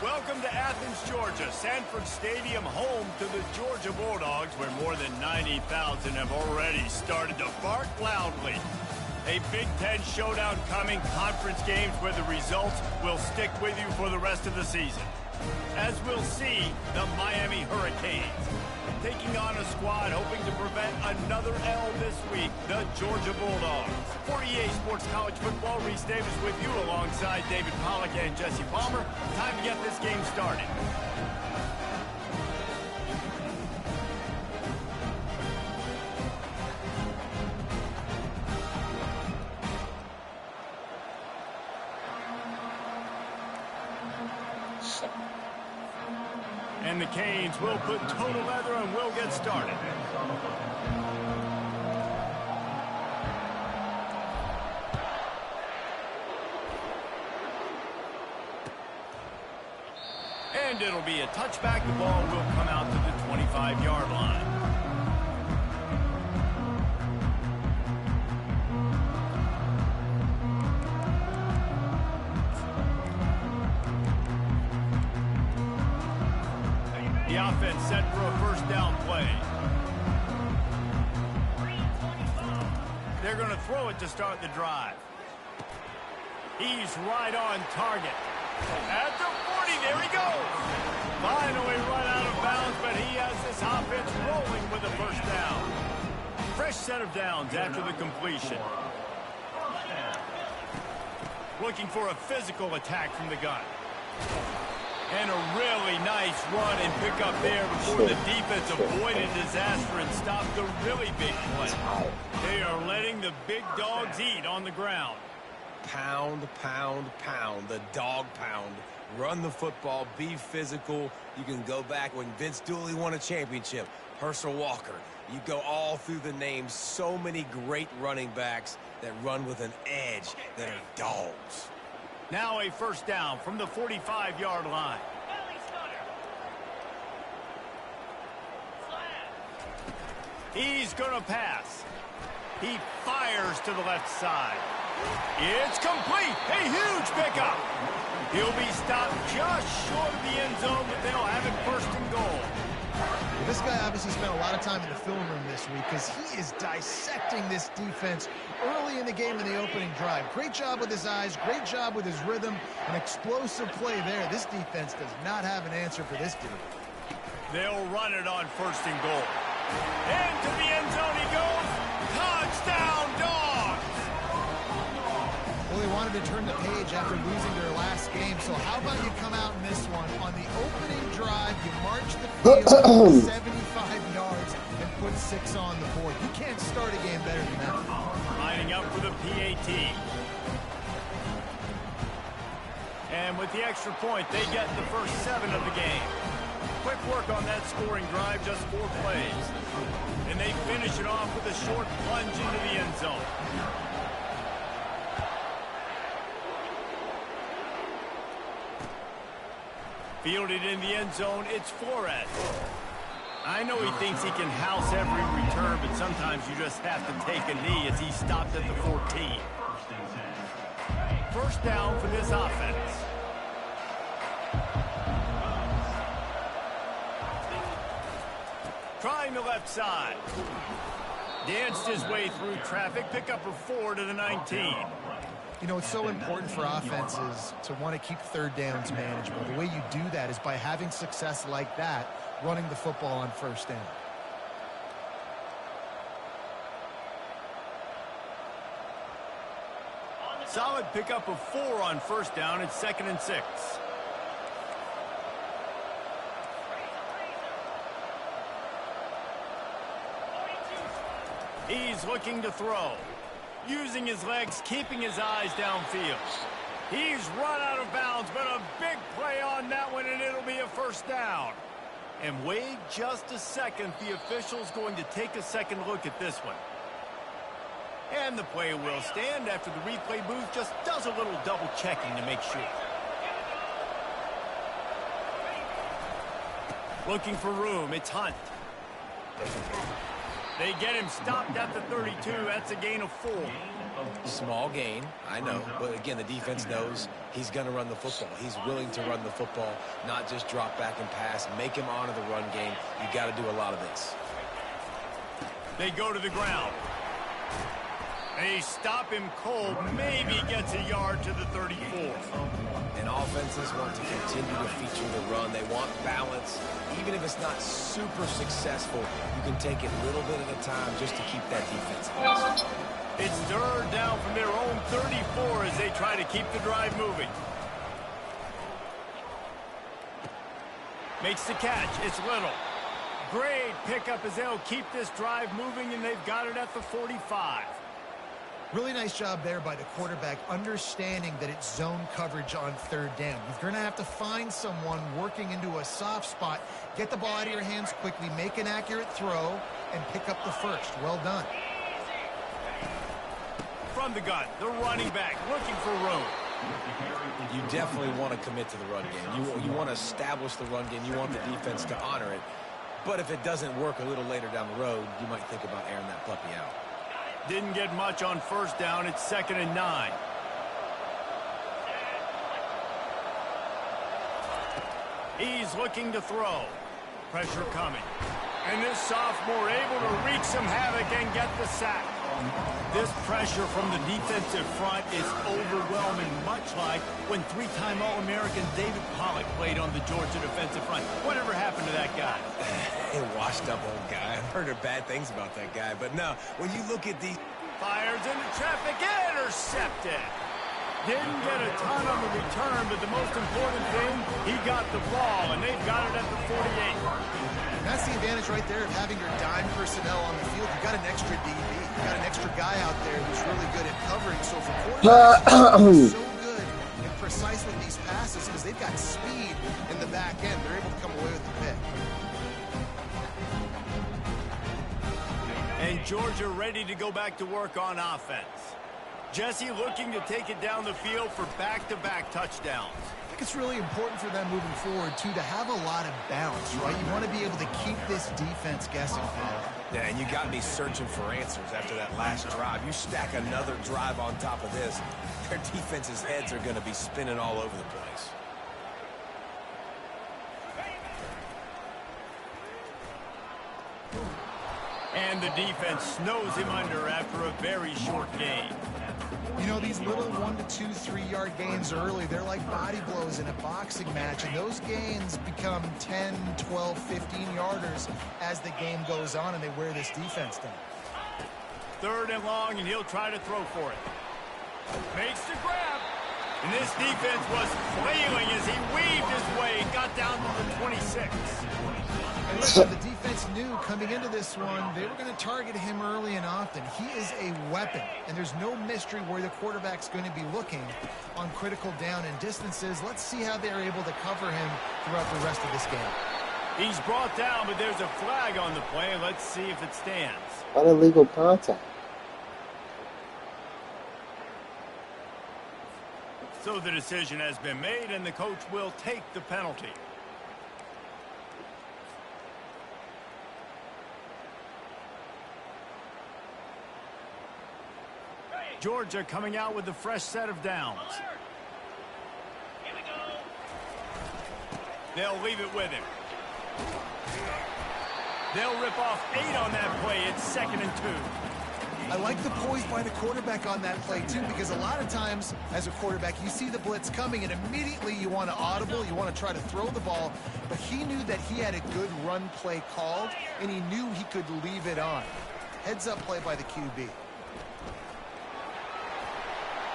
Welcome to Athens, Georgia, Sanford Stadium, home to the Georgia Bulldogs, where more than 90,000 have already started to bark loudly. A Big Ten showdown coming, conference games where the results will stick with you for the rest of the season. As we'll see, the Miami Hurricanes taking on a squad hoping to prevent another L this week, the Georgia Bulldogs. For EA Sports College Football, Reese Davis with you alongside David Pollack and Jesse Palmer. Time to get this game started. And the Canes will put total leather and will get started. And it'll be a touchback. The ball will come out to the 25-yard line. The offense set for a first down play. They're going to throw it to start the drive. He's right on target. At the 40, there he goes. Finally run out of bounds, but he has this offense rolling with a first down. Fresh set of downs after the completion. Looking for a physical attack from the gun. And a really nice run and pick up there before the defense avoided disaster and stopped the really big play. They are letting the big dogs eat on the ground. Pound, pound, pound, the dog pound. Run the football, be physical. You can go back when Vince Dooley won a championship, Herschel Walker. You go all through the names. So many great running backs that run with an edge that are dogs. Now a first down from the 45-yard line. He's going to pass. He fires to the left side. It's complete. A huge pickup. He'll be stopped just short of the end zone, but they'll have it first and goal. Well, this guy obviously spent a lot of time in the film room this week because he is dissecting this defense early in the game in the opening drive. Great job with his eyes, great job with his rhythm, an explosive play there. This defense does not have an answer for this dude. They'll run it on first and goal. Into the end zone he goes. Touchdown, Dogs! Well, they wanted to turn the page after losing their last game, so how about you come out in this one? On the opening drive, you march the field 75 yards and put 6 on the board. You can't start a game better than that. Lining up for the PAT. And with the extra point, they get the first 7 of the game. Quick work on that scoring drive, just 4 plays. And they finish it off with a short plunge into the end zone. Fielded in the end zone, it's Flores. I know he thinks he can house every return, but sometimes you just have to take a knee as he stopped at the 14. first down for this offense. Trying the left side. Danced his way through traffic. Pick up a 4 to the 19. You know, it's so important for offenses to want to keep third downs manageable. The way you do that is by having success like that, running the football on first down. Solid pickup of 4 on first down. It's 2nd and 6. He's looking to throw. Using his legs, keeping his eyes downfield. He's run out of bounds, but a big play on that one, and it'll be a first down. And wait just a second. The official's going to take a second look at this one. And the play will stand after the replay booth just does a little double checking to make sure. Looking for room. It's Hunt. They get him stopped at the 32. That's a gain of 4. Small gain, I know. But again, the defense knows he's going to run the football. He's willing to run the football, not just drop back and pass. Make him honor the run game. You got to do a lot of this. They go to the ground. They stop him cold. Maybe gets a yard to the 34. And offenses want to continue to feature the run. They want balance. Even if it's not super successful, you can take it a little bit at a time just to keep that defense honest. It's 3rd down from their own 34 as they try to keep the drive moving. Makes the catch. It's Little. Great pickup as they'll keep this drive moving, and they've got it at the 45. Really nice job there by the quarterback, understanding that it's zone coverage on 3rd down. You're going to have to find someone working into a soft spot, get the ball out of your hands quickly, make an accurate throw, and pick up the first. Well done. From the gun, the running back looking for room. You definitely want to commit to the run game. You want to establish the run game. You want the defense to honor it. But if it doesn't work a little later down the road, you might think about airing that puppy out. Didn't get much on first down. It's 2nd and 9. He's looking to throw. Pressure coming. And this sophomore able to wreak some havoc and get the sack. This pressure from the defensive front is overwhelming, much like when 3-time All-American David Pollock played on the Georgia defensive front. Whatever happened to that guy? A washed-up old guy. I've heard bad things about that guy. But no, when you look at these... Fires into traffic, intercepted. Didn't get a ton on the return, but the most important thing, he got the ball, and they've got it at the 48. And that's the advantage right there of having your dime personnel on the field. You've got an extra DB. You've got an extra guy out there who's really good at covering. So for quarterbacks, so good and precise with these passes because they've got speed in the back end. They're able to come away with the pick. And Georgia ready to go back to work on offense. Jesse looking to take it down the field for back-to-back touchdowns. I think it's really important for them moving forward, too, to have a lot of bounce, right? You want to be able to keep this defense guessing. Yeah, and you got me searching for answers after that last drive. You stack another drive on top of this, their defense's heads are going to be spinning all over the place. And the defense snows him under after a very short game. You know, these little 1 to 2, 3-yard gains early, they're like body blows in a boxing match, and those gains become 10, 12, 15-yarders as the game goes on, and they wear this defense down. 3rd and long, and he'll try to throw for it. Makes the grab. And this defense was flailing as he weaved his way, got down to the 26. And listen, the defense knew coming into this one, they were going to target him early and often. He is a weapon, and there's no mystery where the quarterback's going to be looking on critical down and distances. Let's see how they're able to cover him throughout the rest of this game. He's brought down, but there's a flag on the play. Let's see if it stands. Illegal contact. So the decision has been made, and the coach will take the penalty. Georgia coming out with a fresh set of downs. They'll leave it with him. They'll rip off 8 on that play. It's 2nd and 2. I like the poise by the quarterback on that play, too, because a lot of times, as a quarterback, you see the blitz coming, and immediately you want to audible, you want to try to throw the ball, but he knew that he had a good run play called, and he knew he could leave it on. Heads-up play by the QB.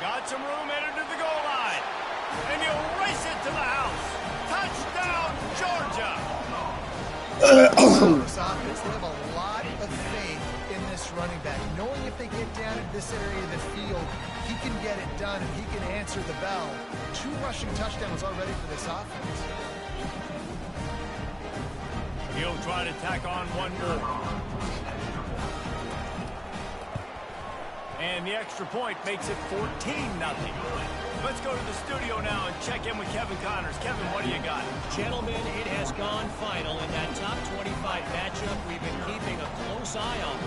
Got some room headed to the goal line, and he'll race it to the house. Touchdown, Georgia! This offense, they have a lot of faith in this running back, knowing if they get down in this area of the field, he can get it done and he can answer the bell. 2 rushing touchdowns already for this offense. He'll try to tack on one more. And the extra point makes it 14-0. Let's go to the studio now and check in with Kevin Connors. Kevin, what do you got? Gentlemen, it has gone final in that top 25 matchup we've been keeping a close eye on.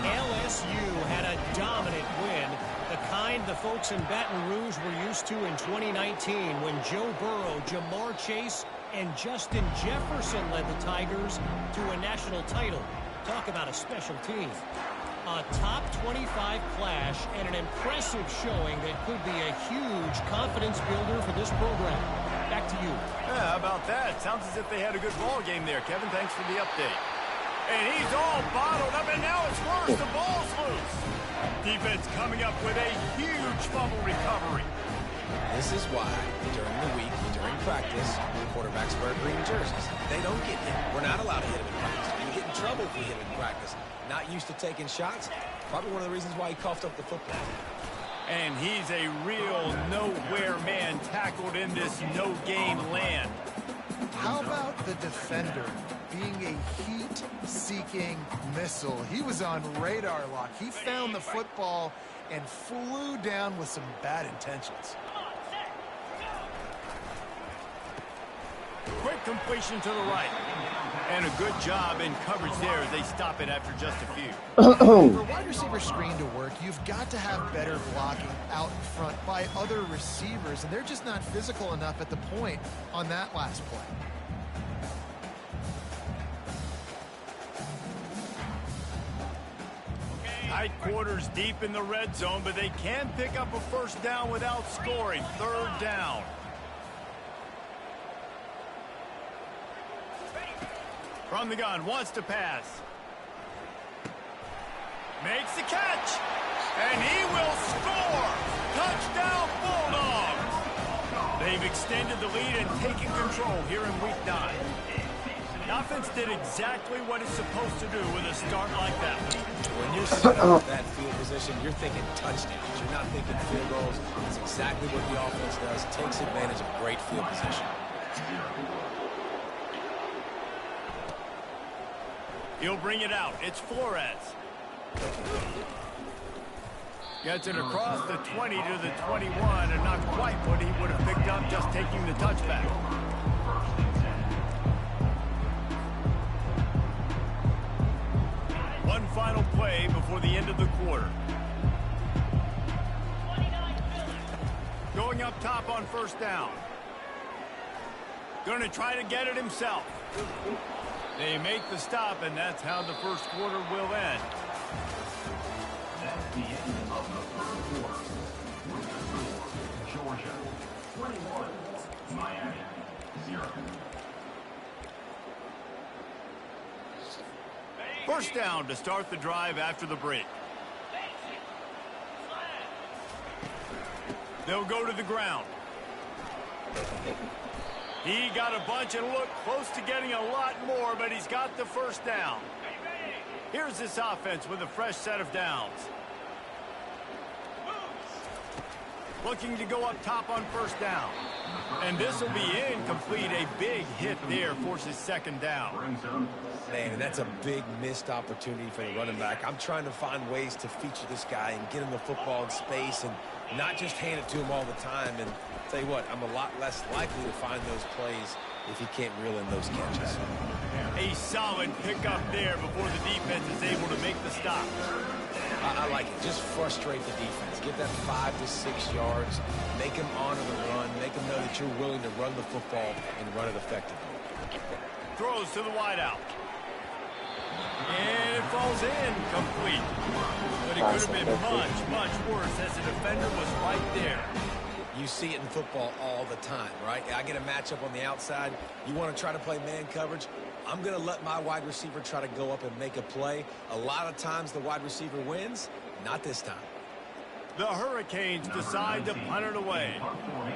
LSU had a dominant win, the kind the folks in Baton Rouge were used to in 2019 when Joe Burrow, Jamar Chase, and Justin Jefferson led the Tigers to a national title. Talk about a special team. A top 25 clash and an impressive showing that could be a huge confidence builder for this program. Back to you. Yeah, how about that? Sounds as if they had a good ball game there. Kevin, thanks for the update. And he's all bottled up, and now it's worse. The ball's loose. Defense coming up with a huge fumble recovery. This is why, during the week, during practice, quarterbacks wear green jerseys. They don't get hit. We're not allowed to hit him in practice. You get in trouble if we hit him in practice. Not used to taking shots. Probably one of the reasons why he coughed up the football. And he's a real nowhere man tackled in this no-game land. How about the defender being a heat-seeking missile? He was on radar lock. He found the football and flew down with some bad intentions. Quick completion to the right. And a good job in coverage there as they stop it after just a few. For wide receiver screen to work, you've got to have better blocking out in front by other receivers, and they're just not physical enough at the point on that last play. Tight quarters deep in the red zone, but they can pick up a first down without scoring. 3rd down. From the gun, wants to pass. Makes the catch. And he will score. Touchdown, Bulldogs. They've extended the lead and taken control here in week 9. The offense did exactly what it's supposed to do with a start like that. When you're setting up that field position, you're thinking touchdowns. You're not thinking field goals. It's exactly what the offense does. Takes advantage of great field position. He'll bring it out. It's Flores. Gets it across the 20 to the 21, and not quite what he would have picked up just taking the touchback. One final play before the end of the quarter. Going up top on first down. Going to try to get it himself. They make the stop, and that's how the first quarter will end. That's the end of the first quarter. With the score, Georgia 21, Miami 0. First down to start the drive after the break. They'll go to the ground. He got a bunch and looked close to getting a lot more, but he's got the first down. Here's this offense with a fresh set of downs. Looking to go up top on first down. And this will be incomplete. A big hit there forces 2nd down. Man, that's a big missed opportunity for the running back. I'm trying to find ways to feature this guy and get him the football in space and not just hand it to him all the time. And tell you what, I'm a lot less likely to find those plays if he can't reel in those catches. A solid pickup there before the defense is able to make the stop. I like it. Just frustrate the defense. Get that 5 to 6 yards. Make them honor the run. Make them know that you're willing to run the football and run it effectively. Throws to the wideout. And it falls in complete. But it could have been much, much worse as the defender was right there. You see it in football all the time, right? I get a matchup on the outside. You want to try to play man coverage. I'm going to let my wide receiver try to go up and make a play. A lot of times the wide receiver wins. Not this time. The Hurricanes decide to punt it away.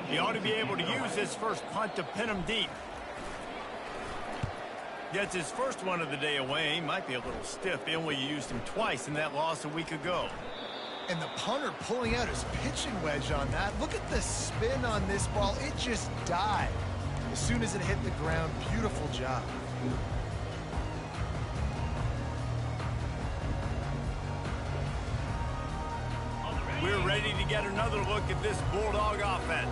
He ought to be able to use this first punt to pin him deep. Gets his first one of the day away. Might be a little stiff. They only used him twice in that loss a week ago. And the punter pulling out his pitching wedge on that. Look at the spin on this ball. It just died as soon as it hit the ground. Beautiful job. We're ready to get another look at this Bulldog offense.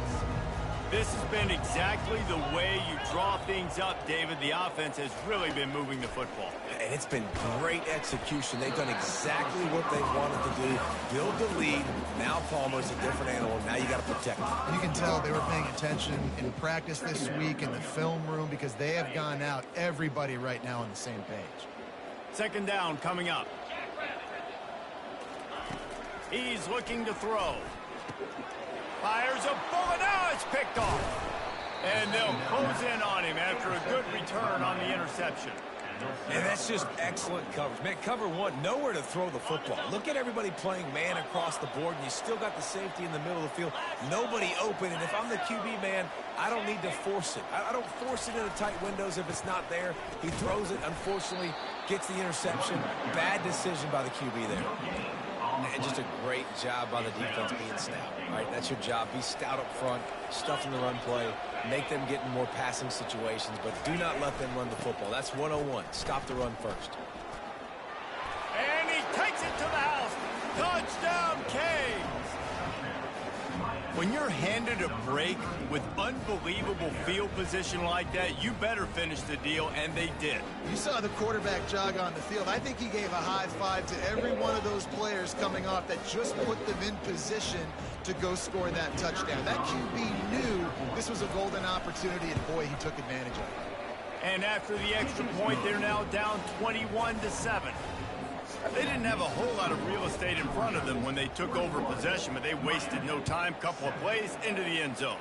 This has been exactly the way you draw things up, David. The offense has really been moving the football. And it's been great execution. They've done exactly what they wanted to do. Build the lead. Now Palmer's a different animal. Now you got to protect him. You can tell they were paying attention in practice this week in the film room because they have gone out, everybody right now on the same page. Second down coming up. He's looking to throw. Fires a bullet. Now it's picked off. And they'll close in on him after a good return on the interception. And that's just excellent coverage. Man, cover one, nowhere to throw the football. Look at everybody playing man across the board, and you still got the safety in the middle of the field. Nobody open, and if I'm the QB, man, I don't need to force it. I don't force it into tight windows if it's not there. He throws it, unfortunately, gets the interception. Bad decision by the QB there. And just a great job by the defense being stout. Right, that's your job. Be stout up front, stuff in the run play, make them get in more passing situations, but do not let them run the football. That's 101. Stop the run first. And he takes it to the house. Touchdown, Canes. When you're handed a break with unbelievable field position like that, you better finish the deal, and they did. You saw the quarterback jog on the field. I think he gave a high five to every one of those players coming off that just put them in position to go score that touchdown. That QB knew this was a golden opportunity, and boy, he took advantage of it. And after the extra point, they're now down 21-7. They didn't have a whole lot of real estate in front of them when they took over possession, but they wasted no time. Couple of plays into the end zone.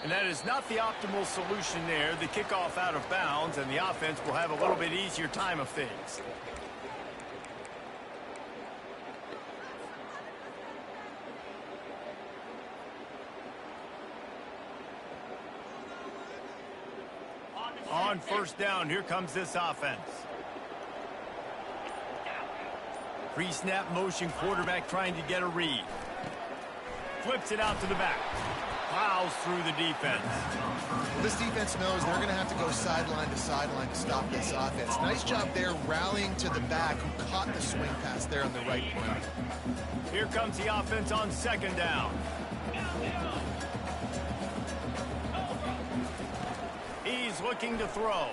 And that is not the optimal solution there. The kickoff out of bounds, and the offense will have a little bit easier time of things. On first down, here comes this offense. Pre-snap motion, quarterback trying to get a read. Flips it out to the back. Plows through the defense. This defense knows they're going to have to go sideline to stop this offense. Nice job there rallying to the back who caught the swing pass there on the right point. Here comes the offense on second down. He's looking to throw.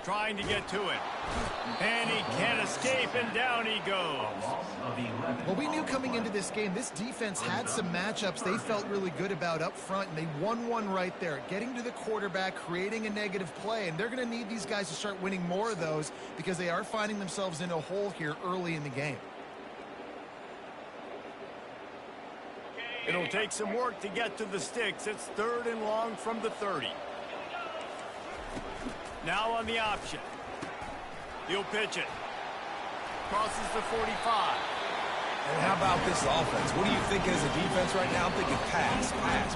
Trying to get to it. And he can't escape, and down he goes. Well, we knew coming into this game, this defense had some matchups they felt really good about up front, and they won one right there. Getting to the quarterback, creating a negative play, and they're going to need these guys to start winning more of those because they are finding themselves in a hole here early in the game. It'll take some work to get to the sticks. It's third and long from the 30. Now on the option. He'll pitch it. Crosses the 45. And how about this offense? What do you think as a defense right now? I'm thinking pass.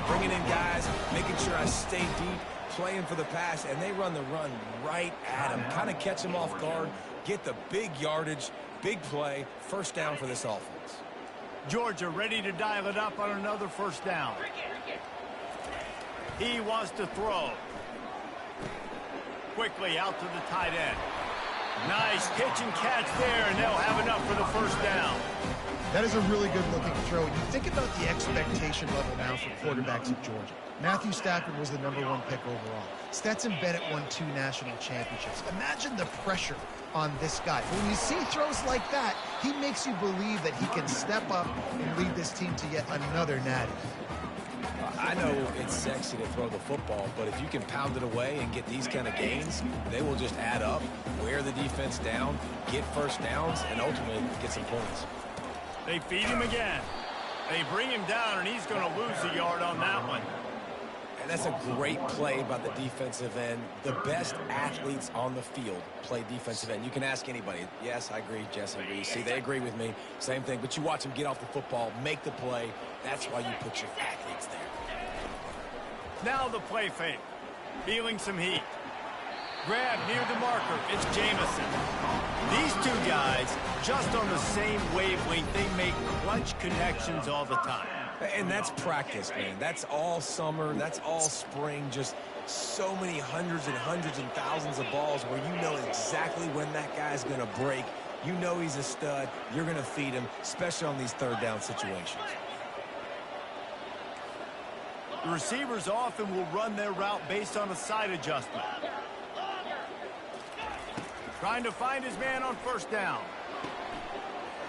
Bringing in guys, making sure I stay deep, playing for the pass, and they run the run right at him. Kind of catch him off guard, get the big yardage, big play, first down for this offense. Georgia ready to dial it up on another first down. He wants to throw. Quickly out to the tight end. Nice pitch and catch there, and they'll have enough for the first down. That is a really good-looking throw. You think about the expectation level now for quarterbacks at Georgia. Matthew Stafford was the #1 pick overall. Stetson Bennett won 2 national championships. Imagine the pressure on this guy. When you see throws like that, he makes you believe that he can step up and lead this team to yet another natty. I know it's sexy to throw the football, but if you can pound it away and get these kind of gains, they will just add up, wear the defense down, get first downs, and ultimately get some points. They feed him again. They bring him down, and he's going to lose a yard on that one. And that's a great play by the defensive end. The best athletes on the field play defensive end. You can ask anybody. Yes, I agree, Jesse. See, they agree with me. Same thing. But you watch them get off the football, make the play. That's why you put your athletes there. Now the play fake. Feeling some heat. Grab near the marker. It's Jamison. These two guys, just on the same wavelength, they make clutch connections all the time. And that's practice, man. That's all summer. That's all spring. Just so many hundreds and hundreds and thousands of balls where you know exactly when that guy's going to break. You know he's a stud. You're going to feed him, especially on these third down situations. The receivers often will run their route based on a side adjustment. Trying to find his man on first down.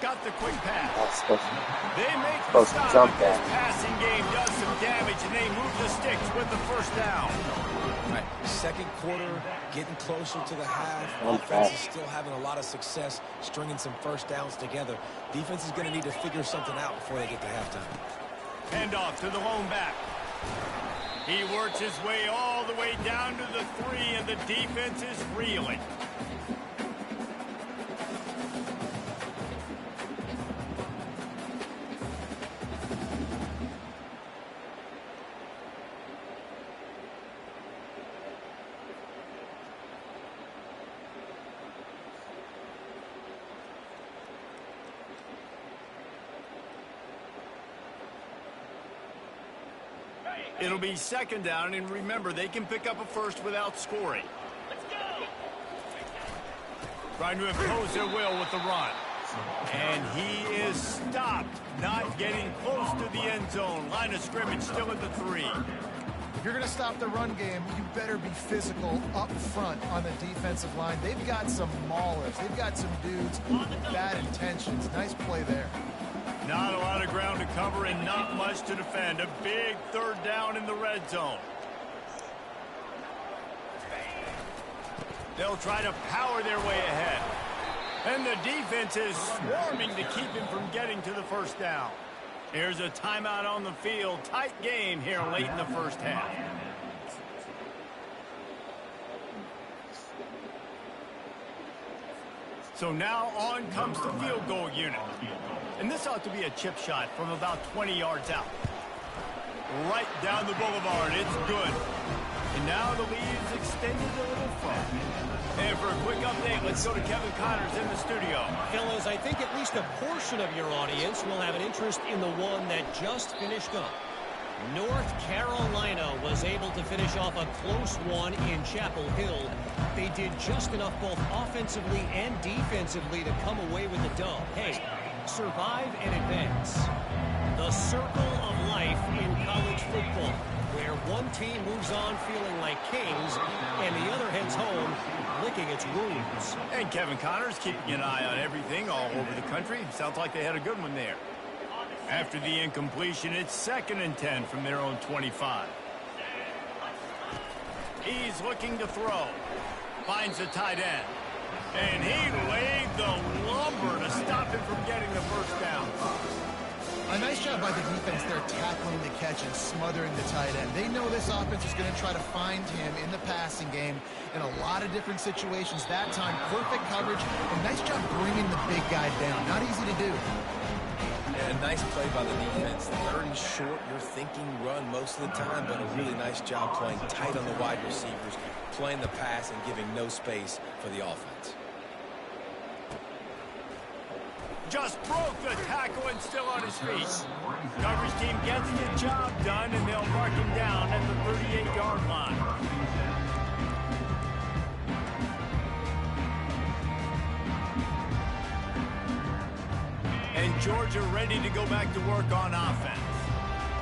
Got the quick pass. They make the stop, but this passing game does some damage, and they move the sticks with the first down. All right, second quarter, getting closer to the half. Offense is still having a lot of success stringing some first downs together. Defense is going to need to figure something out before they get to halftime. Handoff to the lone back. He works his way all the way down to the 3, and the defense is reeling. It'll be second down, and remember, they can pick up a first without scoring. Let's go. Trying to impose their will with the run. And he is stopped, not getting close to the end zone. Line of scrimmage still at the 3. If you're going to stop the run game, you better be physical up front on the defensive line. They've got some maulers. They've got some dudes with bad intentions. Nice play there. Not a lot of ground to cover and not much to defend. A big third down in the red zone. They'll try to power their way ahead. And the defense is swarming to keep him from getting to the first down. Here's a timeout on the field. Tight game here late in the first half. So now on comes the field goal unit. And this ought to be a chip shot from about 20 yards out. Right down the boulevard. It's good. And now the lead is extended a little further. And for a quick update, let's go to Kevin Connors in the studio. Fellas, I think at least a portion of your audience will have an interest in the one that just finished up. North Carolina was able to finish off a close one in Chapel Hill. They did just enough both offensively and defensively to come away with the dub. Hey, survive and advance. The circle of life in college football, where one team moves on feeling like kings and the other heads home licking its wounds. And Kevin Connors keeping an eye on everything all over the country. Sounds like they had a good one there. After the incompletion, it's 2nd and 10 from their own 25. He's looking to throw. Finds the tight end. And he laid the lumber to stop him from getting the first down. A nice job by the defense there tackling the catch and smothering the tight end. They know this offense is going to try to find him in the passing game in a lot of different situations. That time, perfect coverage, and nice job bringing the big guy down. Not easy to do. And a nice play by the defense. 3rd and short, you're thinking run most of the time, but a really nice job playing tight on the wide receivers, playing the pass and giving no space for the offense. Just broke the tackle and still on his feet. Coverage team gets the job done, and they'll mark him down at the 38-yard line. And Georgia ready to go back to work on offense.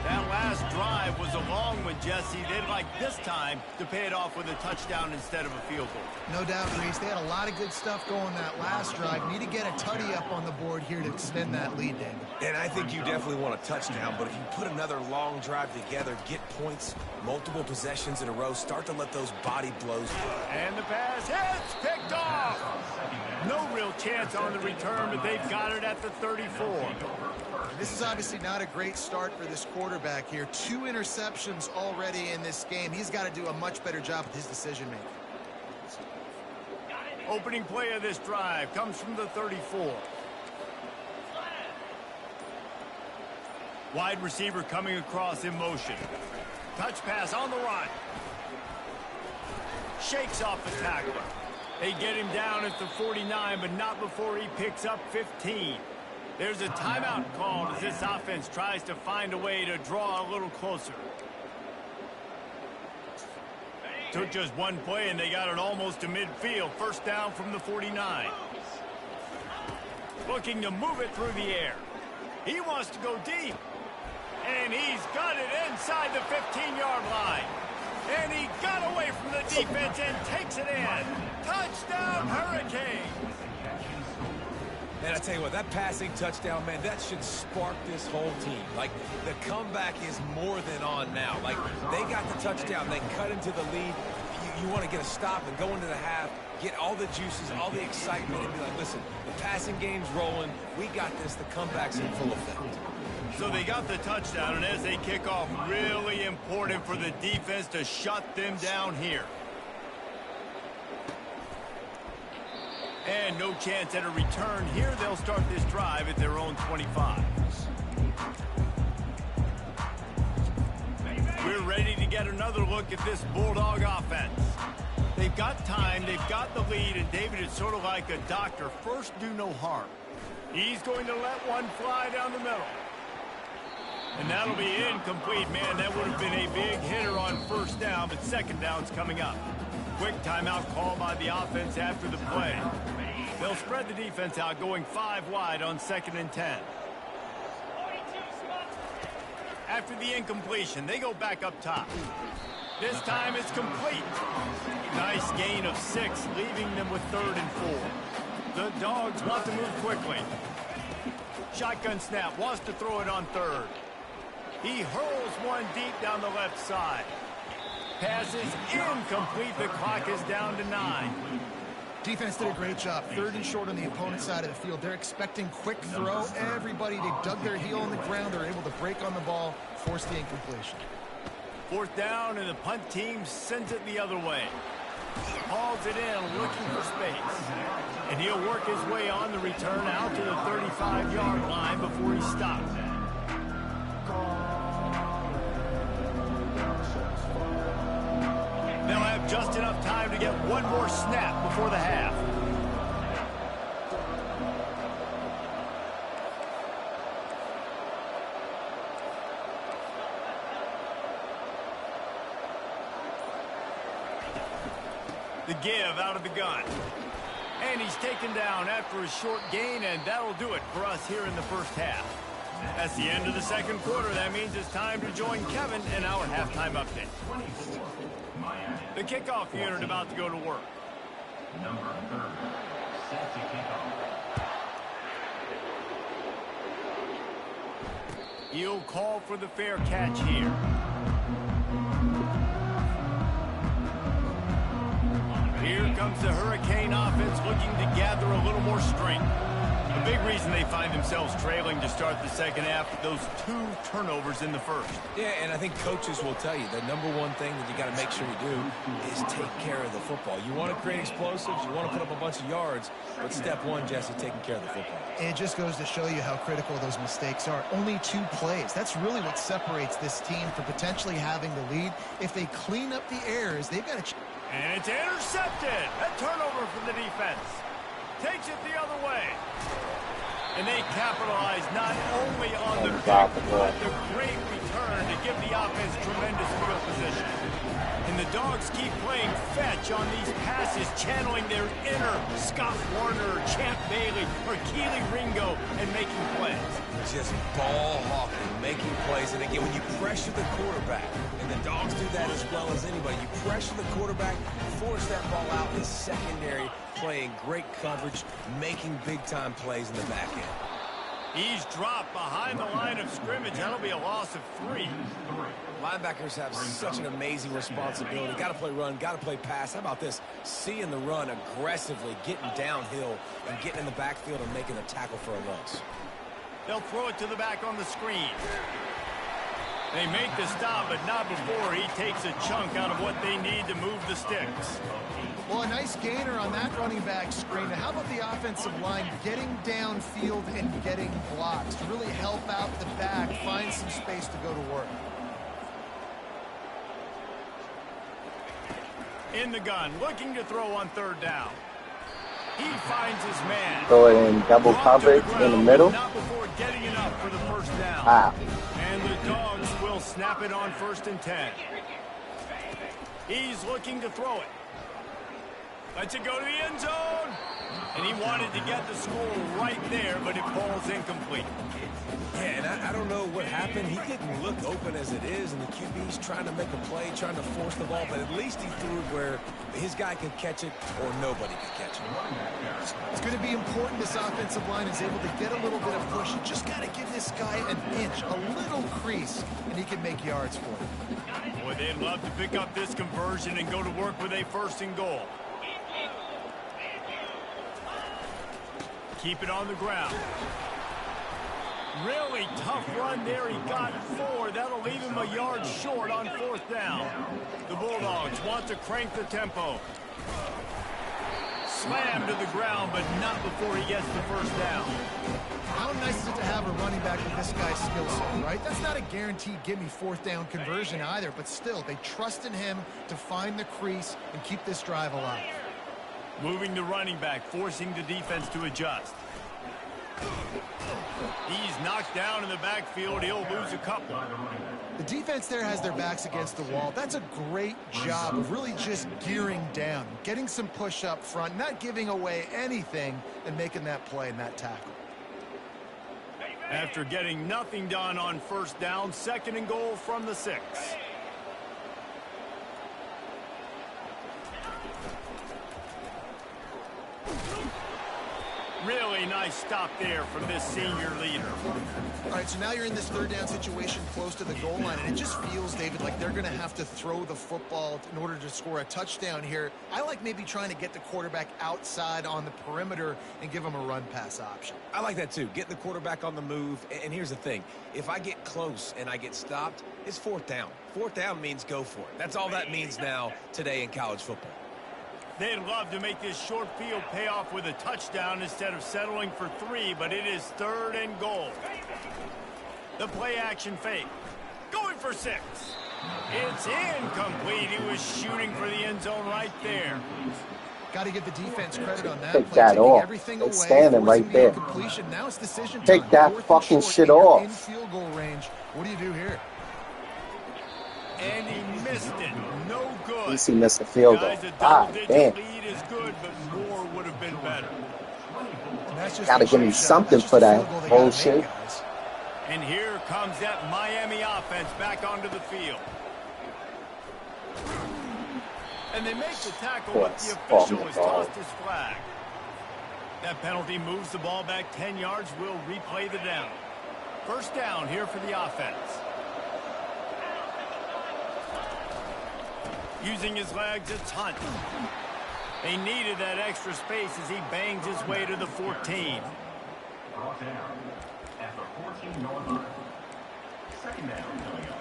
That last drive was a long one, Jesse. They'd like this time to pay it off with a touchdown instead of a field goal. No doubt, Reese. They had a lot of good stuff going that last drive. Need to get a tutty up on the board here to extend that lead, David. And I think you definitely want a touchdown, but if you put another long drive together, get points, multiple possessions in a row, start to let those body blows go. And the pass hits, picked off. No real chance on the return, but they've got it at the 34. This is obviously not a great start for this quarterback here. 2 interceptions already in this game. He's got to do a much better job with his decision-making. Opening play of this drive comes from the 34. Wide receiver coming across in motion. Touch pass on the run. Shakes off the tackler. They get him down at the 49, but not before he picks up 15. There's a timeout called as this offense tries to find a way to draw a little closer. Took just one play, and they got it almost to midfield. First down from the 49. Looking to move it through the air. He wants to go deep. And he's got it inside the 15-yard line. And he got away from the defense and takes it in. Touchdown, Hurricanes. And I tell you what, that passing touchdown, man, that should spark this whole team. Like, the comeback is more than on now. Like, they got the touchdown. They cut into the lead. You want to get a stop and go into the half, get all the juices, all the excitement, and be like, listen, the passing game's rolling. We got this. The comeback's in full effect. So they got the touchdown, and as they kick off, really important for the defense to shut them down here. And no chance at a return here. They'll start this drive at their own 25. We're ready to get another look at this Bulldog offense. They've got time, they've got the lead, and David is sort of like a doctor. First, do no harm. He's going to let one fly down the middle. And that'll be incomplete, man. That would have been a big hitter on first down, but second down's coming up. Quick timeout call by the offense after the play. They'll spread the defense out, going 5 wide on 2nd and 10. After the incompletion, they go back up top. This time it's complete. Nice gain of 6, leaving them with 3rd and 4. The Dogs want to move quickly. Shotgun snap, wants to throw it on 3rd. He hurls one deep down the left side. Pass is incomplete. The clock is down to 9. Defense did a great job. 3rd and short on the opponent's side of the field. They're expecting quick throw. Everybody, they dug their heel on the ground. They're able to break on the ball, force the incompletion. 4th down, and the punt team sends it the other way. Hauls it in, looking for space. And he'll work his way on the return out to the 35-yard line before he stops. They'll have just enough time to get one more snap before the half. The give out of the gun. And he's taken down after a short gain, and that'll do it for us here in the first half. That's the end of the second quarter. That means it's time to join Kevin in our halftime update. The kickoff unit about to go to work. Number 30, set to kick off. He'll call for the fair catch here. Here comes the Hurricane offense looking to gather a little more strength. A big reason they find themselves trailing to start the second half with those 2 turnovers in the first. Yeah, and I think coaches will tell you the #1 thing that you got to make sure you do is take care of the football. You want to create explosives, you want to put up a bunch of yards, but step 1, Jesse, taking care of the football. And it just goes to show you how critical those mistakes are. Only 2 plays. That's really what separates this team from potentially having the lead. If they clean up the errors, they've got to... And it's intercepted. A turnover from the defense. Takes it the other way. And they capitalize not only on the pick, but the great return to give the offense tremendous field position. And the Dogs keep playing fetch on these passes, channeling their inner Scott Warner, Champ Bailey, or Keely Ringo, and making plays. Just ball hawking, making plays. And again, when you pressure the quarterback, and the Dogs do that as well as anybody, you pressure the quarterback, force that ball out in the secondary, playing great coverage, making big-time plays in the back end. He's dropped behind the line of scrimmage. That'll be a loss of 3. Linebackers have such an amazing responsibility. Got to play run, got to play pass. How about this? Seeing the run aggressively, getting downhill, and getting in the backfield and making a tackle for a loss. They'll throw it to the back on the screen. They make the stop, but not before he takes a chunk out of what they need to move the sticks. Well, a nice gainer on that running back screen. Now, how about the offensive line getting downfield and getting blocks to really help out the back, find some space to go to work? In the gun, looking to throw on 3rd down. He finds his man. Throw it in double coverage in the middle. Not before getting enough for the 1st down. Ah. And the Dogs will snap it on 1st and 10. He's looking to throw it. Lets it go to the end zone. And he wanted to get the score right there, but it falls incomplete. Yeah, and I don't know what happened. He didn't look open as it is, and the QB's trying to make a play, trying to force the ball, but at least he threw it where his guy could catch it or nobody could catch it. It's going to be important this offensive line is able to get a little bit of push. You just got to give this guy an inch, a little crease, and he can make yards for it. Boy, they'd love to pick up this conversion and go to work with a 1st and goal. Keep it on the ground. Really tough run there. He got 4. That'll leave him a yard short on 4th down. The Bulldogs want to crank the tempo. Slammed to the ground, but not before he gets the 1st down. How nice is it to have a running back with this guy's skill set, right? That's not a guaranteed give-me 4th down conversion either, but still, they trust in him to find the crease and keep this drive alive. Moving the running back, forcing the defense to adjust. He's knocked down in the backfield. He'll lose a couple. The defense there has their backs against the wall. That's a great job of really just gearing down, getting some push up front, not giving away anything, and making that play and that tackle. After getting nothing done on 1st down, 2nd and goal from the 6. Really nice stop there from this senior leader. All right, so now you're in this 3rd down situation close to the goal line, and it just feels, David, like they're going to have to throw the football in order to score a touchdown here. I like maybe trying to get the quarterback outside on the perimeter and give him a run-pass option. I like that too. Getting the quarterback on the move. And here's the thing. If I get close and I get stopped, it's 4th down. 4th down means go for it. That's all that means now today in college football. They'd love to make this short field pay off with a touchdown instead of settling for 3, but it is 3rd and goal. The play action fake. Going for 6. It's incomplete. He was shooting for the end zone right there. Got to give the defense credit on that. Take play, that off. Everything It's away, standing right the there. incompletion. Now it's decision time. Take that 4th and fucking short, shit you're off. in field goal range. What do you do here? And he missed it. No good. At least he missed the field goal. Guys, a Ah, double-digit damn. lead is good, but more would have been better. And that's just Gotta a give me cheap shot. something That's for just a that field goal they gotta bullshit. make, guys. And here comes that Miami offense back onto the field. And they make the tackle, but the official has tossed his flag. That penalty moves the ball back 10 yards. We'll replay the down. 1st down here for the offense. Using his legs, it's Hunt. They needed that extra space as he bangs his way to the 14. Brought down at the 14-yard line. 2nd down coming up.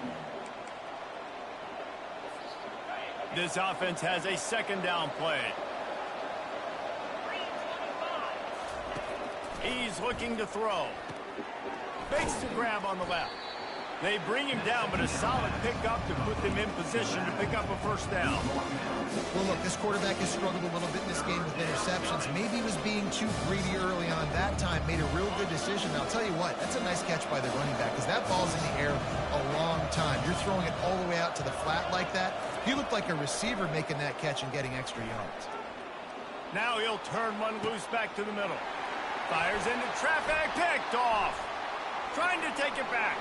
This offense has a 2nd down play. He's looking to throw. Fakes the grab on the left. They bring him down, but a solid pickup to put them in position to pick up a 1st down. Well, look, this quarterback has struggled a little bit in this game with interceptions. Maybe he was being too greedy early on. That time made a real good decision. Now, I'll tell you what, that's a nice catch by the running back because that ball's in the air a long time. You're throwing it all the way out to the flat like that. He looked like a receiver making that catch and getting extra yards. Now he'll turn one loose back to the middle. Fires into traffic, picked off. Trying to take it back.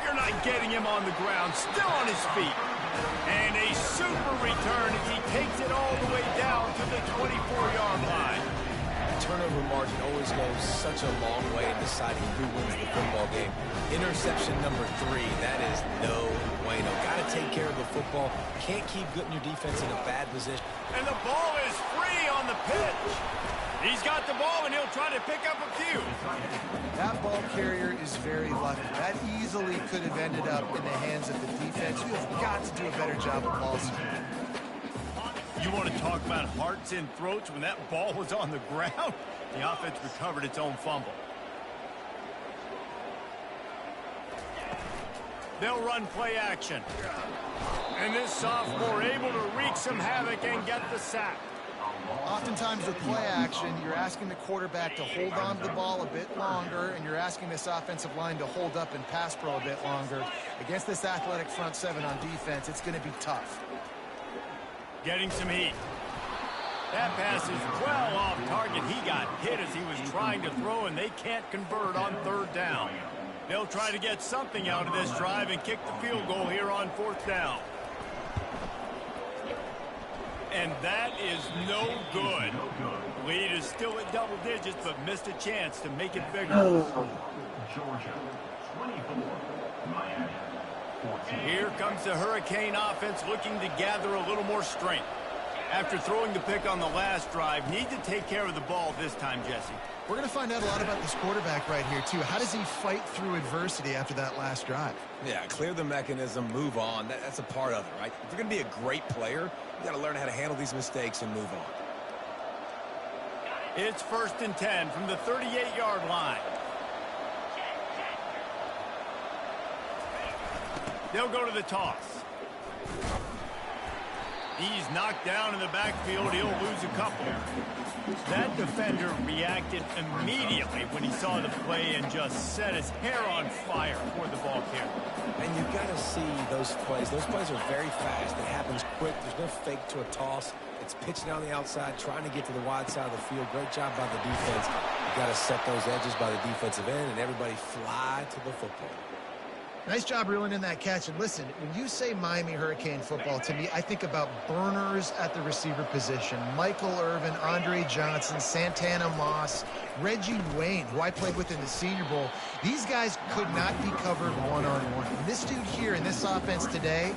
You're not getting him on the ground, still on his feet. And a super return as he takes it all the way down to the 24-yard line. Turnover margin always goes such a long way in deciding who wins the football game. Interception number 3, that is no bueno. Got to take care of the football. Can't keep putting your defense in a bad position. And the ball is free on the pitch. He's got the ball, and he'll try to pick up a few. That ball carrier is very lucky. That easily could have ended up in the hands of the defense. You have got to do a better job of ball security. You want to talk about hearts and throats when that ball was on the ground? The offense recovered its own fumble. They'll run play action. And this sophomore able to wreak some havoc and get the sack. Oftentimes with play action, you're asking the quarterback to hold on to the ball a bit longer, and you're asking this offensive line to hold up and pass pro a bit longer. Against this athletic front seven on defense, it's going to be tough. Getting some heat. That pass is well off target. He got hit as he was trying to throw, and they can't convert on third down. They'll try to get something out of this drive and kick the field goal here on fourth down. And that is no good. Lead is still at double digits, but missed a chance to make it bigger. Georgia, 24, Miami, 14. Here comes the Hurricane offense looking to gather a little more strength. After throwing the pick on the last drive, need to take care of the ball this time, Jesse. We're going to find out a lot about this quarterback right here, too. How does he fight through adversity after that last drive? Yeah, clear the mechanism, move on. That's a part of it, right? If you're going to be a great player, you got to learn how to handle these mistakes and move on. It's 1st and 10 from the 38-yard line. They'll go to the toss. He's knocked down in the backfield. He'll lose a couple. That defender reacted immediately when he saw the play and just set his hair on fire for the ball carrier. And you've got to see those plays. Those plays are very fast. It happens quick. There's no fake to a toss. It's pitching on the outside, trying to get to the wide side of the field. Great job by the defense. You've got to set those edges by the defensive end, and everybody fly to the football. Nice job reeling in that catch. And listen, when you say Miami Hurricane football, to me, I think about burners at the receiver position. Michael Irvin, Andre Johnson, Santana Moss, Reggie Wayne, who I played with in the Senior Bowl. These guys could not be covered one-on-one. And this dude here in this offense today,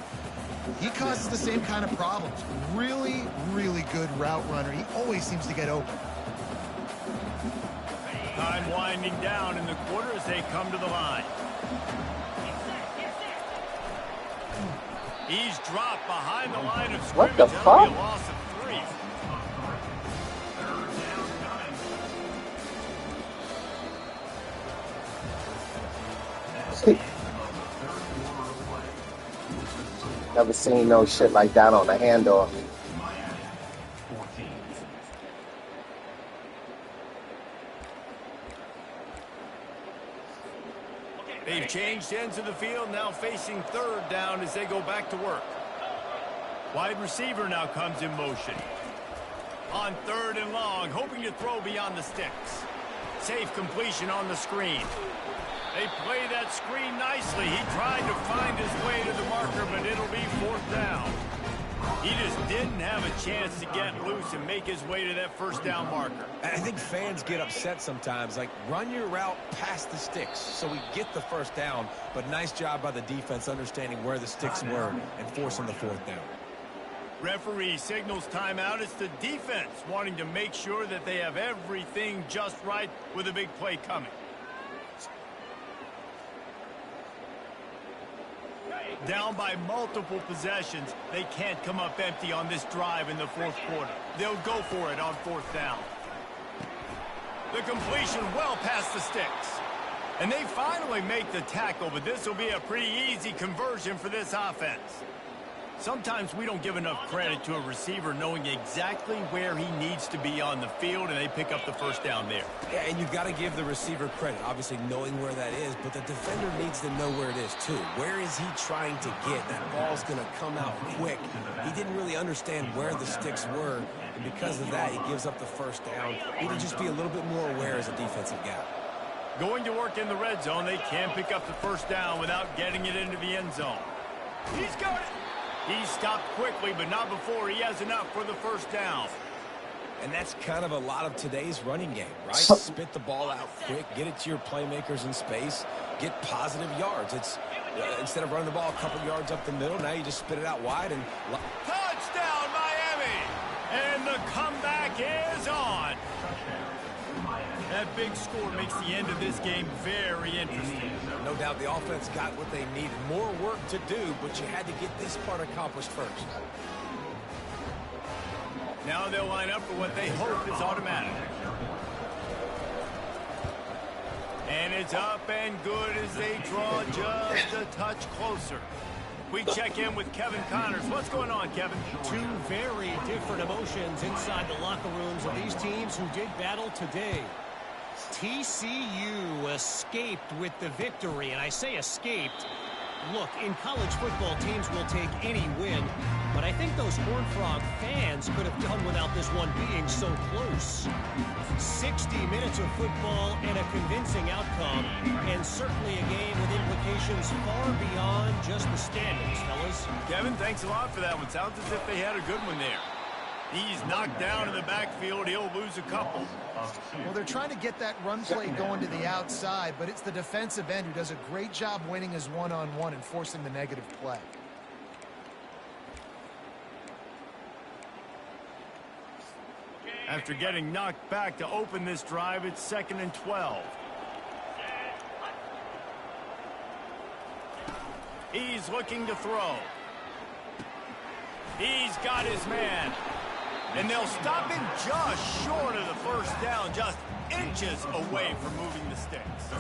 he causes the same kind of problems. Really, really good route runner. He always seems to get open. Time winding down in the quarter as they come to the line. He's dropped behind the line of scrimmage. What the That'll fuck? be a loss of 3. Never seen no shit like that on the handoff. They've changed ends of the field, now facing third down as they go back to work. Wide receiver now comes in motion. On 3rd and long, hoping to throw beyond the sticks. Safe completion on the screen. They play that screen nicely. He tried to find his way to the marker, but it'll be 4th down. He just didn't have a chance to get loose and make his way to that 1st down marker. I think fans get upset sometimes. Like, run your route past the sticks so we get the 1st down. But nice job by the defense understanding where the sticks were and forcing the 4th down. Referee signals timeout. It's the defense wanting to make sure that they have everything just right with a big play coming. Down by multiple possessions, they can't come up empty on this drive in the 4th quarter. They'll go for it on 4th down. The completion well past the sticks. And they finally make the tackle, but this will be a pretty easy conversion for this offense. Sometimes we don't give enough credit to a receiver knowing exactly where he needs to be on the field, and they pick up the first down there. Yeah, and you've got to give the receiver credit, obviously knowing where that is, but the defender needs to know where it is too. Where is he trying to get? That ball's going to come out quick. He didn't really understand where the sticks were, and because of that, he gives up the first down. He need to just be a little bit more aware as a defensive guy. Going to work in the red zone, they can't pick up the first down without getting it into the end zone. He's got it. He stopped quickly, but not before he has enough for the first down. And that's kind of a lot of today's running game, right? Spit the ball out quick, get it to your playmakers in space, get positive yards. It's instead of running the ball a couple yards up the middle, now you just spit it out wide and Touchdown, Miami! And the comeback is on. That big score makes the end of this game very interesting. No doubt the offense got what they needed. More work to do, but you had to get this part accomplished first. Now they'll line up for what they hope is automatic. And it's up and good as they draw just a touch closer. We check in with Kevin Connors. What's going on, Kevin? Two very different emotions inside the locker rooms of these teams who did battle today. TCU escaped with the victory, and I say escaped. Look, in college football, teams will take any win, but I think those Horned Frog fans could have done without this one being so close. 60 minutes of football and a convincing outcome, and certainly a game with implications far beyond just the standings, fellas. Kevin, thanks a lot for that one. Sounds as if they had a good one there. He's knocked down in the backfield. He'll lose a couple. Well, they're trying to get that run play going to the outside, but it's the defensive end who does a great job winning his one-on-one and forcing the negative play. After getting knocked back to open this drive, it's 2nd and 12. He's looking to throw. He's got his man. And they'll stop him just short of the first down, just inches away from moving the sticks.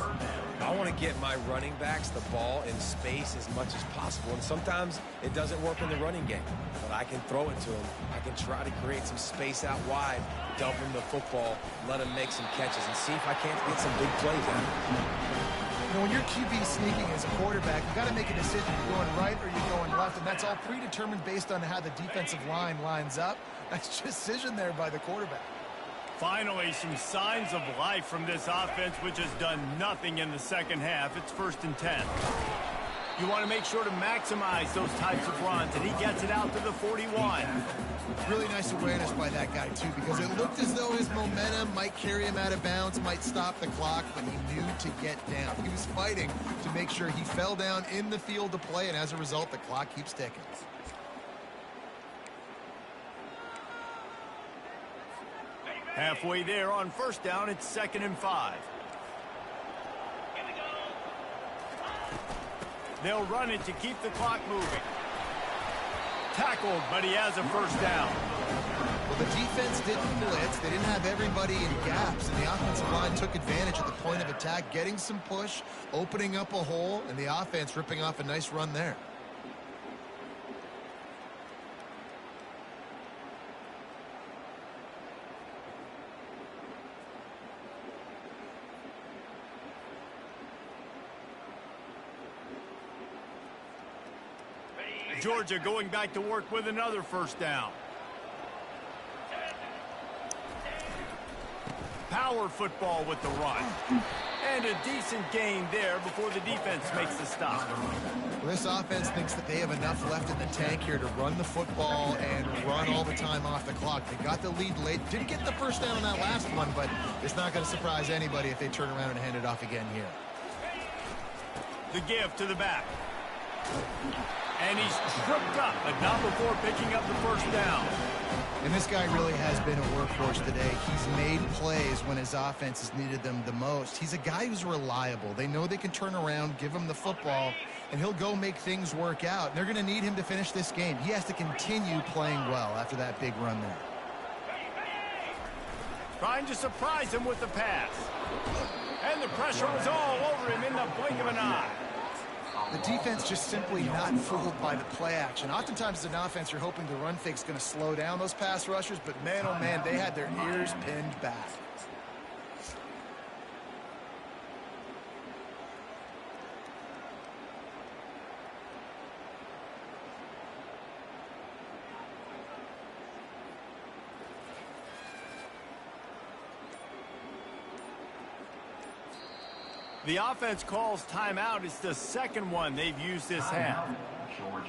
I want to get my running backs the ball in space as much as possible, and sometimes it doesn't work in the running game, but I can throw it to them. I can try to create some space out wide, dump him the football, let him make some catches, and see if I can't get some big plays out of it. You know, when your QB sneaking as a quarterback, you got to make a decision. You're going right or you're going left, and that's all predetermined based on how the defensive line lines up. Nice decision there by the quarterback. Finally, some signs of life from this offense, which has done nothing in the second half. It's 1st and 10. You want to make sure to maximize those types of runs, and he gets it out to the 41. Really nice awareness by that guy, too, because it looked as though his momentum might carry him out of bounds, might stop the clock, but he knew to get down. He was fighting to make sure he fell down in the field to play, and as a result, the clock keeps ticking. Halfway there on 1st down, it's 2nd and 5. They'll run it to keep the clock moving. Tackled, but he has a first down. Well, the defense didn't blitz. They didn't have everybody in gaps, and the offensive line took advantage at the point of attack, getting some push, opening up a hole, and the offense ripping off a nice run there. Georgia going back to work with another first down. Power football with the run. And a decent gain there before the defense makes the stop. Well, this offense thinks that they have enough left in the tank here to run the football and run all the time off the clock. They got the lead late. Didn't get the first down on that last one, but it's not going to surprise anybody if they turn around and hand it off again here. The give to the back. And he's tripped up, but not before picking up the first down. And this guy really has been a workhorse today. He's made plays when his offense has needed them the most. He's a guy who's reliable. They know they can turn around, give him the football, and he'll go make things work out. And they're going to need him to finish this game. He has to continue playing well after that big run there. Trying to surprise him with the pass. And the pressure was all over him in the blink of an eye. The defense just simply not fooled by the play action. Oftentimes as an offense, you're hoping the run fake's going to slow down those pass rushers, but man, oh man, they had their ears pinned back. The offense calls timeout. It's the second one they've used this half. Georgia.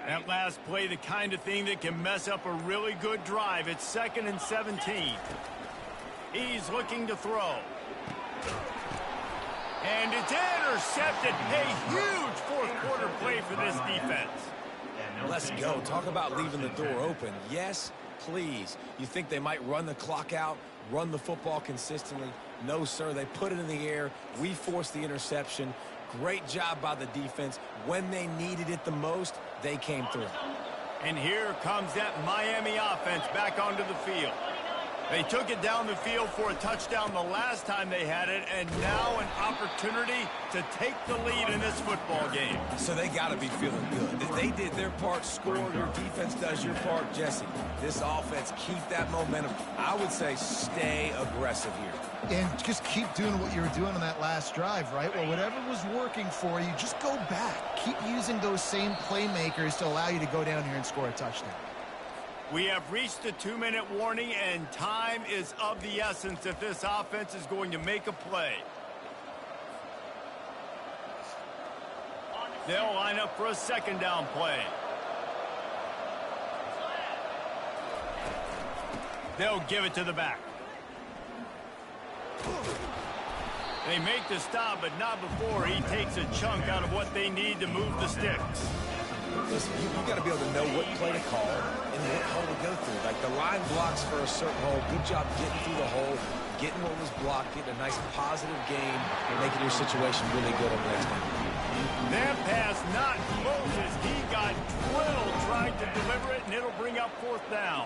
That last play, the kind of thing that can mess up a really good drive. It's 2nd and 17. He's looking to throw. And it's intercepted. A huge fourth-quarter play for this defense. Let's go. Talk about leaving the door open. Yes, please. You think they might run the clock out, run the football consistently? No, sir. They put it in the air. We forced the interception. Great job by the defense. When they needed it the most, they came through. And here comes that Miami offense back onto the field. They took it down the field for a touchdown the last time they had it, and now an opportunity to take the lead in this football game. So they got to be feeling good. If they did their part, score, your defense does your part, Jesse. This offense, keep that momentum. I would say stay aggressive here. And just keep doing what you were doing on that last drive, right? Well, whatever was working for you, just go back. Keep using those same playmakers to allow you to go down here and score a touchdown. We have reached the 2-minute warning, and time is of the essence if this offense is going to make a play. They'll line up for a second down play. They'll give it to the back. They make the stop, but not before he takes a chunk out of what they need to move the sticks. Listen, you got to be able to know what play to call and what hole to go through. Like the line blocks for a certain hole. Good job getting through the hole, getting what was blocked, getting a nice positive game, and making your situation really good on the next game. That pass not Moses. He got drilled trying to deliver it, and it'll bring up 4th down.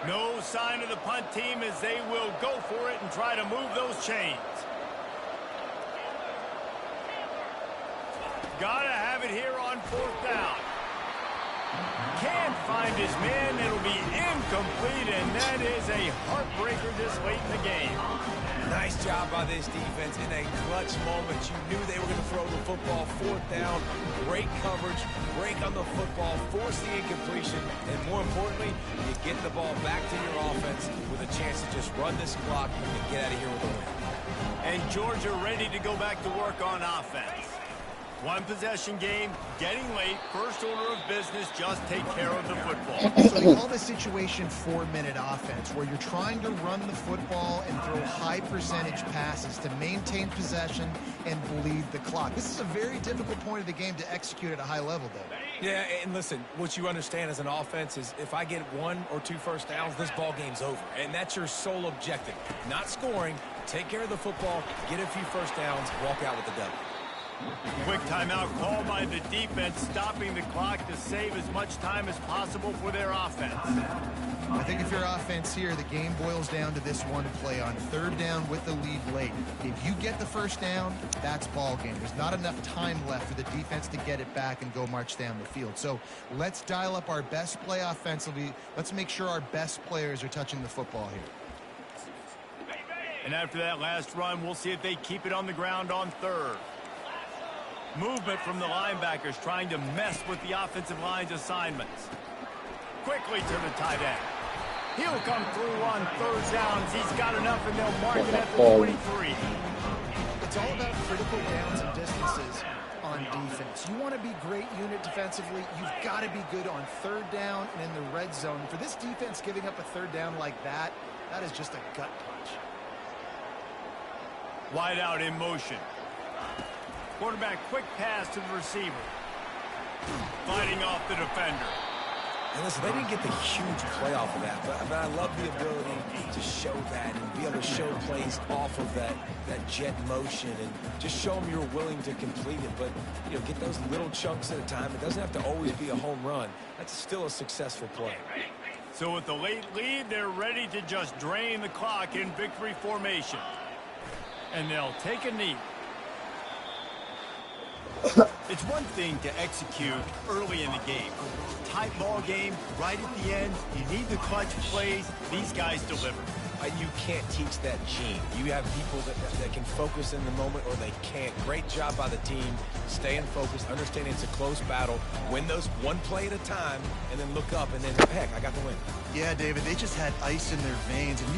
No sign of the punt team as they will go for it and try to move those chains. Gotta have it here on 4th down. Can't find his man. It'll be incomplete, and that is a heartbreaker this late in the game. Nice job by this defense in a clutch moment. You knew they were going to throw the football. 4th down, great coverage, break on the football, force the incompletion, and more importantly, you get the ball back to your offense with a chance to just run this clock and get out of here with a win. And Georgia ready to go back to work on offense. One possession game, getting late, first order of business, just take care of the football. So they call this situation 4-minute offense, where you're trying to run the football and throw high percentage passes to maintain possession and bleed the clock. This is a very difficult point of the game to execute at a high level, though. Yeah, and listen, what you understand as an offense is if I get 1 or 2 first downs, this ball game's over. And that's your sole objective. Not scoring, take care of the football, get a few first downs, walk out with the W. Quick timeout called by the defense, stopping the clock to save as much time as possible for their offense. I think if you're offense here, the game boils down to this one play on 3rd down with the lead late. If you get the first down, that's ball game. There's not enough time left for the defense to get it back and go march down the field. So let's dial up our best play offensively. Let's make sure our best players are touching the football here. And after that last run, we'll see if they keep it on the ground on 3rd. Movement from the linebackers trying to mess with the offensive line's assignments. Quickly to the tight end. He'll come through on 3rd downs. He's got enough, and they'll mark it at the 23. It's all about critical downs and distances on defense. You want to be great unit defensively. You've got to be good on 3rd down and in the red zone. For this defense giving up a 3rd down like that, that is just a gut punch. Wide out in motion. Quarterback quick pass to the receiver. Fighting off the defender. And listen, they didn't get the huge play off of that, but I love the ability to show that and be able to show plays off of that jet motion and just show them you're willing to complete it. But, you know, get those little chunks at a time. It doesn't have to always be a home run. That's still a successful play. So with the late lead, they're ready to just drain the clock in victory formation. And they'll take a knee. It's one thing to execute early in the game. Tight ball game, right at the end. You need the clutch plays. These guys deliver. You can't teach that gene. You have people that can focus in the moment or they can't. Great job by the team. Staying focused, understanding it's a close battle. Win those one play at a time and then look up and then, heck, I got the win. Yeah, David, they just had ice in their veins, and you